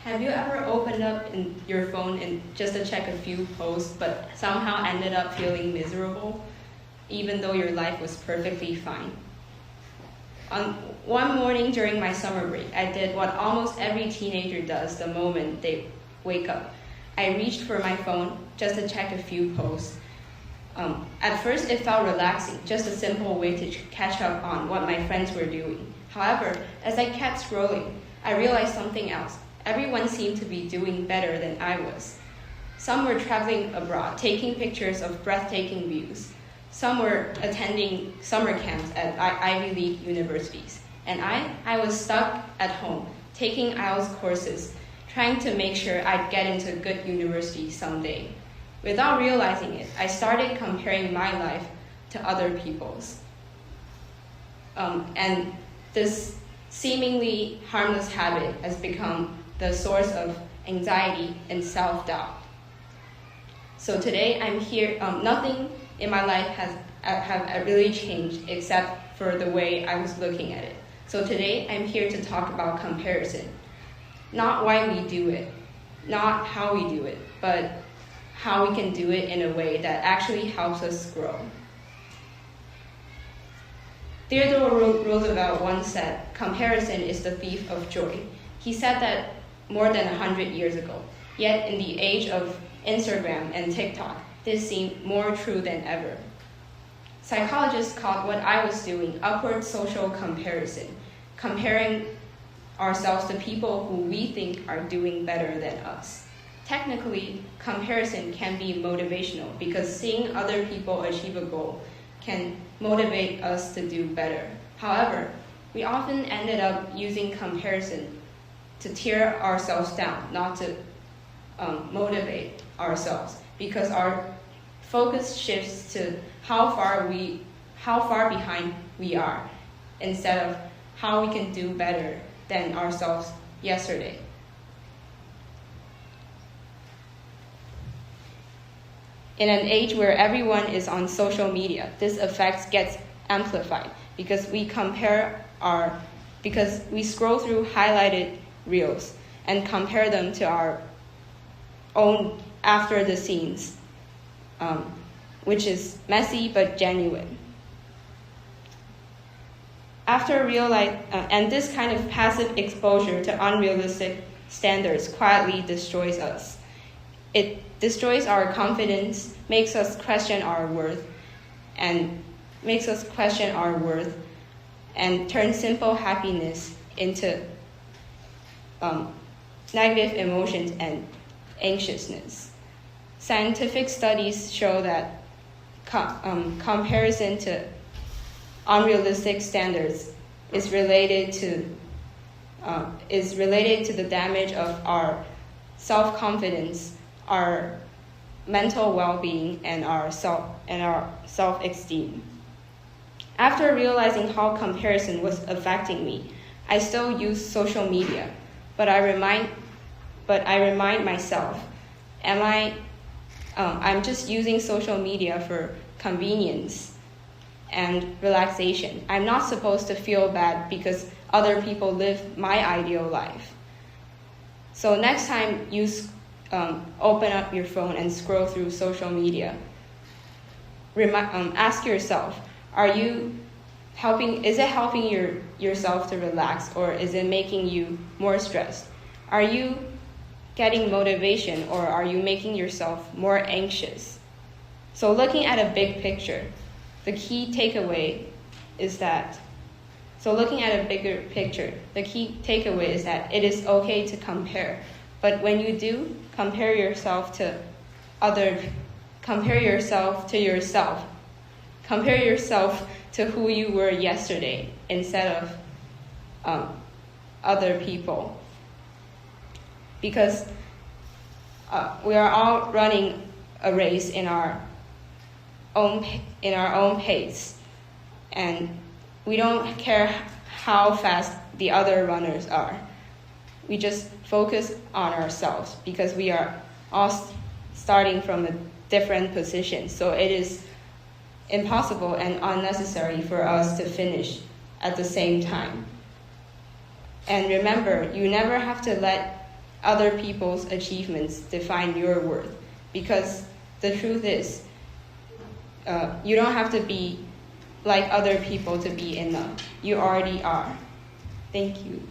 Have you ever opened up your phone just to check a few posts, but somehow ended up feeling miserable, even though your life was perfectly fine? On one morning during my summer break, I did what almost every teenager does the moment they wake up. I reached for my phone just to check a few posts. At first, it felt relaxing, just a simple way to catch up on what my friends were doing. However, as I kept scrolling, I realized something else. Everyone seemed to be doing better than I was. Some were traveling abroad, taking pictures of breathtaking views. Some were attending summer camps at Ivy League universities. And I was stuck at home, taking IELTS courses, trying to make sure I'd get into a good university someday. Without realizing it, I started comparing my life to other people's. And this seemingly harmless habit has become the source of anxiety and self-doubt. So today I'm here, nothing in my life have really changed except for the way I was looking at it. So today I'm here to talk about comparison. Not why we do it, not how we do it, but how we can do it in a way that actually helps us grow. Theodore Roosevelt once said, "Comparison is the thief of joy." He said that more than 100 years ago. Yet in the age of Instagram and TikTok, this seemed more true than ever. Psychologists called what I was doing upward social comparison, comparing ourselves to people who we think are doing better than us. Technically, comparison can be motivational because seeing other people achieve a goal can motivate us to do better. However, we often ended up using comparison to tear ourselves down, not to motivate ourselves, because our focus shifts to how far behind we are, instead of how we can do better than ourselves yesterday. In an age where everyone is on social media, this effect gets amplified because we scroll through highlighted reels and compare them to our own after the scenes, which is messy but genuine. And this kind of passive exposure to unrealistic standards quietly destroys us. It destroys our confidence, makes us question our worth, and turns simple happiness into negative emotions and anxiousness. Scientific studies show that comparison to unrealistic standards is related to the damage of our self-confidence, our mental well-being, and our self-esteem. After realizing how comparison was affecting me, I still use social media, but I remind myself, I'm just using social media for convenience and relaxation. I'm not supposed to feel bad because other people live my ideal life. So next time you open up your phone and scroll through social media, ask yourself, is it helping yourself to relax, or is it making you more stressed? Are you getting motivation, or are you making yourself more anxious? So looking at a big picture, the key takeaway is that it is okay to compare. But when you do, compare yourself to yourself. Compare yourself to who you were yesterday instead of other people. Because we are all running a race in our own pace, and we don't care how fast the other runners are. We just focus on ourselves because we are all starting from a different position. So it is impossible and unnecessary for us to finish at the same time. And remember, you never have to let other people's achievements define your worth. Because the truth is, you don't have to be like other people to be enough. You already are. Thank you.